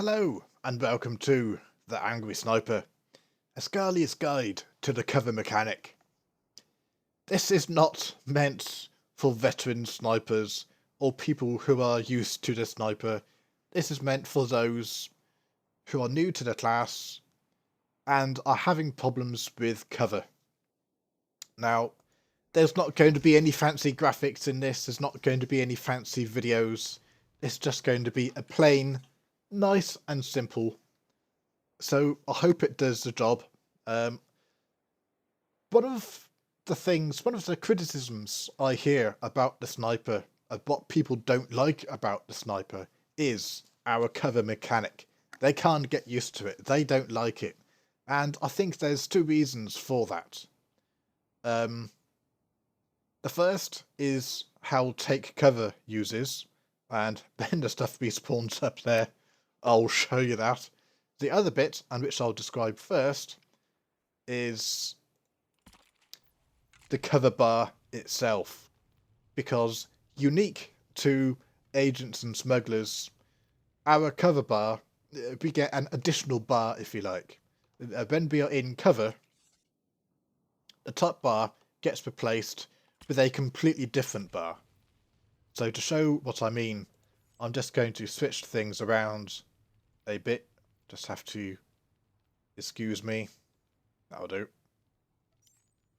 Hello, and welcome to The Angry Sniper, Ascalia's guide to the cover mechanic. This is not meant for veteran snipers or people who are used to the sniper. This is meant for those who are new to the class and are having problems with cover. Now, there's not going to be any fancy graphics in this, there's not going to be any fancy videos. It's just going to be a plain, nice and simple. So I hope it does the job. One of the criticisms I hear about the sniper, of what people don't like about the sniper, is our cover mechanic. They can't get used to it. They don't like it. And I think there's two reasons for that. The first is how take cover uses, and then the stuff respawns up there. I'll show you that. The other bit, and which I'll describe first, is the cover bar itself. Because unique to agents and smugglers, our cover bar, we get an additional bar if you like. When we are in cover, the top bar gets replaced with a completely different bar. So to show what I mean, I'm just going to switch things around a bit. Just have to excuse me. That'll do.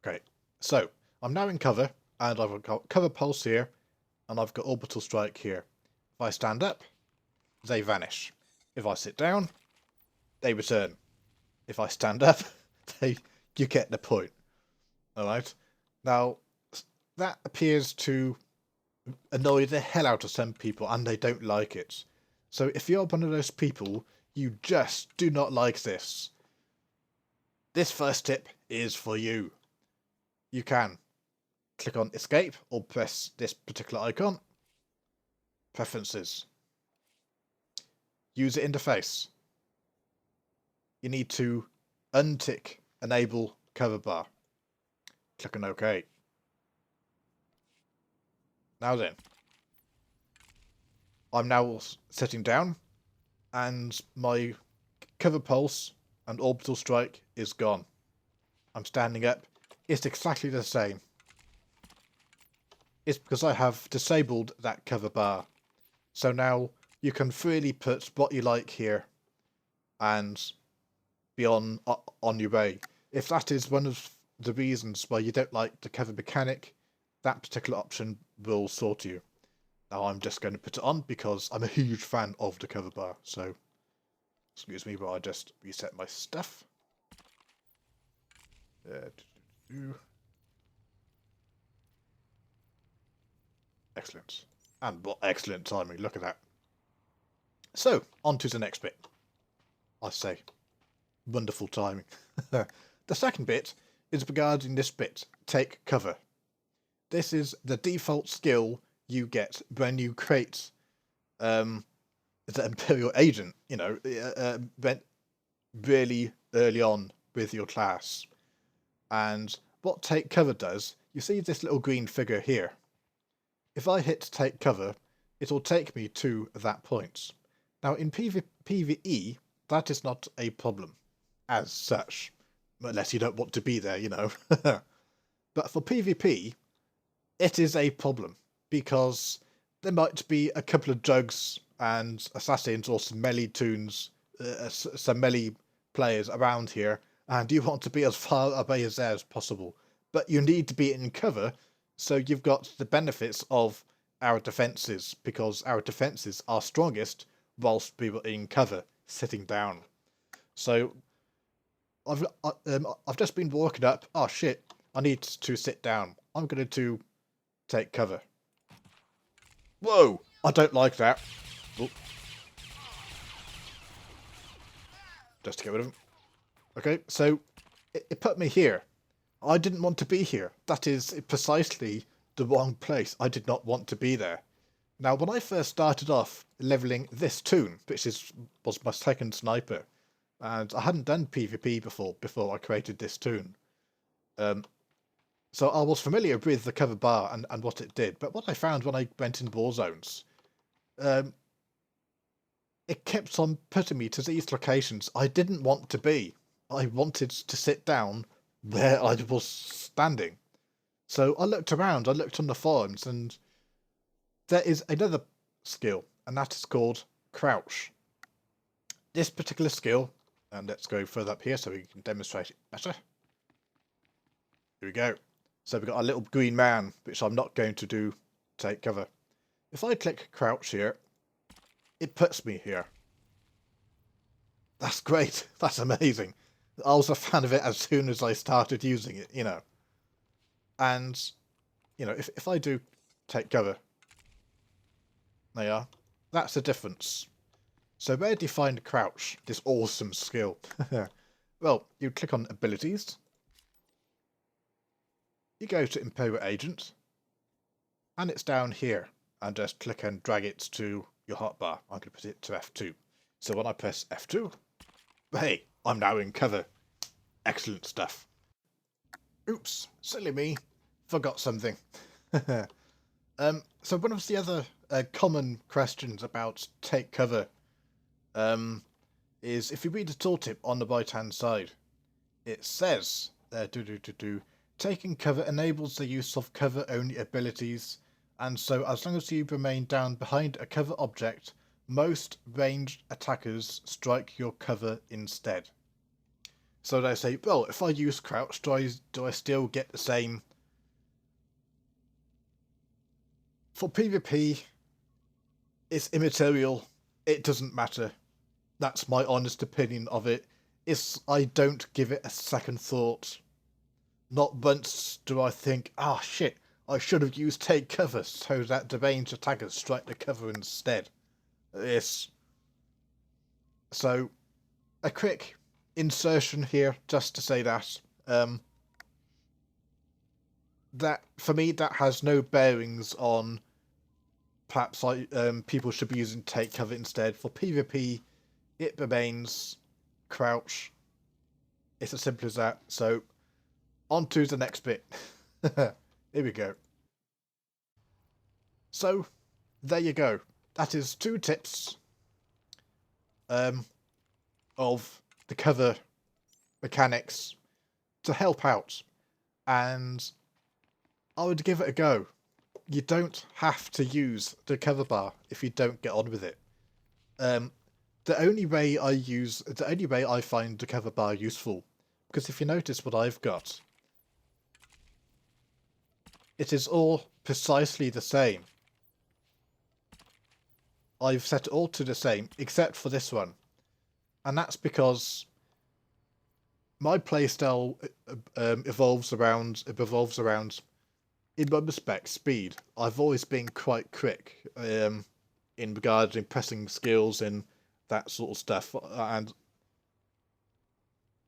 Okay, so I'm now in cover, and I've got cover pulse here, and I've got orbital strike here. If I stand up, they vanish. If I sit down, they return. If I stand up, you get the point. Alright, now that appears to annoy the hell out of some people, and they don't like it. So if you're one of those people, you just do not like this, this first tip is for you. You can click on escape or press this particular icon. Preferences. User interface. You need to untick enable cover bar. Click on OK. Now then, I'm now sitting down, and my cover pulse and orbital strike is gone. I'm standing up. It's exactly the same. It's because I have disabled that cover bar. So now you can freely put what you like here and be on your way. If that is one of the reasons why you don't like the cover mechanic, that particular option will sort you. Now I'm just going to put it on because I'm a huge fan of the cover bar. So, excuse me while I just reset my stuff. Excellent. And what excellent timing, look at that. So, on to the next bit. I say, wonderful timing. The second bit is regarding this bit, take cover. This is the default skill you get when you create the Imperial Agent, you know, really early on with your class. And what take cover does, you see this little green figure here. If I hit take cover, it'll take me to that point. Now in PvE, that is not a problem as such, unless you don't want to be there, you know. But for PvP, it is a problem, because there might be a couple of jugs and assassins or some melee toons, some melee players around here, and you want to be as far away as there as possible. But you need to be in cover, so you've got the benefits of our defences, because our defences are strongest whilst we were in cover, sitting down. So I've just been walking up. Oh shit, I need to sit down. I'm going to take cover. Whoa, I don't like that. Oh. Just to get rid of him. Okay, so it put me here. I didn't want to be here. That is precisely the wrong place. I did not want to be there. Now, when I first started off leveling this toon, which was my second sniper, and I hadn't done PvP before I created this toon. So I was familiar with the cover bar and what it did, but what I found when I went in war zones, it kept on putting me to these locations I didn't want to be. I wanted to sit down where I was standing. So I looked around, I looked on the forums, and there is another skill, and that is called crouch. This particular skill, and let's go further up here so we can demonstrate it better. Here we go. So we've got a little green man, which I'm not going to do take cover. If I click crouch here, it puts me here. That's great. That's amazing. I was a fan of it as soon as I started using it, you know. And, you know, if I do take cover, there you are. That's the difference. So where do you find crouch, this awesome skill? Well, you click on abilities. You go to Imperial Agent, and it's down here. And just click and drag it to your hotbar. I'm going to put it to F2. So when I press F2, hey, I'm now in cover. Excellent stuff. Oops, silly me. Forgot something. So one of the other common questions about take cover is if you read the tooltip on the right hand side, it says taking cover enables the use of cover only abilities, and so as long as you remain down behind a cover object, most ranged attackers strike your cover instead. So they say, well, if I use crouch, do I still get the same? For PvP, it's immaterial. It doesn't matter. That's my honest opinion of it. I don't give it a second thought. Not once do I think, ah, shit, I should have used take cover so that the ranged attackers strike the cover instead. So, a quick insertion here just to say that. That, for me, that has no bearings on perhaps people should be using take cover instead. For PvP, it remains crouch. It's as simple as that. So, on to the next bit. Here we go. So, there you go. That is 2 tips of the cover mechanics to help out. And I would give it a go. You don't have to use the cover bar if you don't get on with it. The only way I find the cover bar useful, because if you notice what I've got, it is all precisely the same. I've set it all to the same, except for this one. And that's because my playstyle revolves around, in one respect, speed. I've always been quite quick in regarding pressing skills and that sort of stuff, and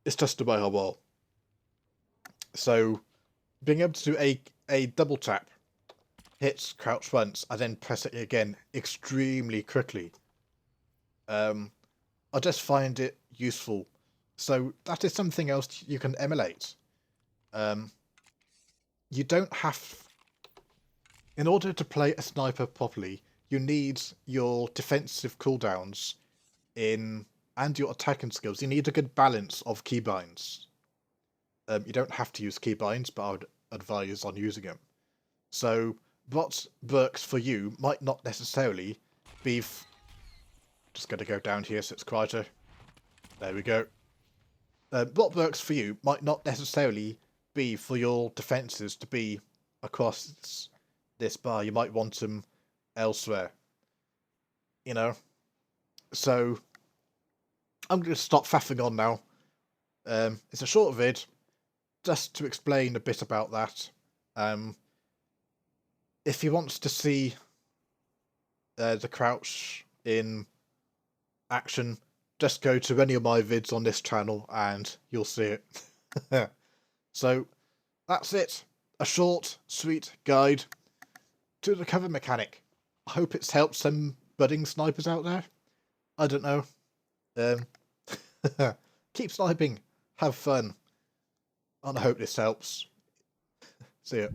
it's just the way I roll. So, being able to do a double tap, hit crouch once, and then press it again extremely quickly, I just find it useful. So that is something else you can emulate. You don't have... In order to play a sniper properly, you need your defensive cooldowns and your attacking skills. You need a good balance of keybinds. You don't have to use keybinds, but I would advise on using them. So what works for you might not necessarily be... Just going to go down here so it's quieter. There we go. What works for you might not necessarily be for your defences to be across this bar. You might want them elsewhere. You know? So, I'm going to stop faffing on now. It's a short vid, just to explain a bit about that. If you want to see the crouch in action, just go to any of my vids on this channel and you'll see it. So, that's it. A short, sweet guide to the cover mechanic. I hope it's helped some budding snipers out there. I don't know. Keep sniping. Have fun. And I hope this helps. See ya.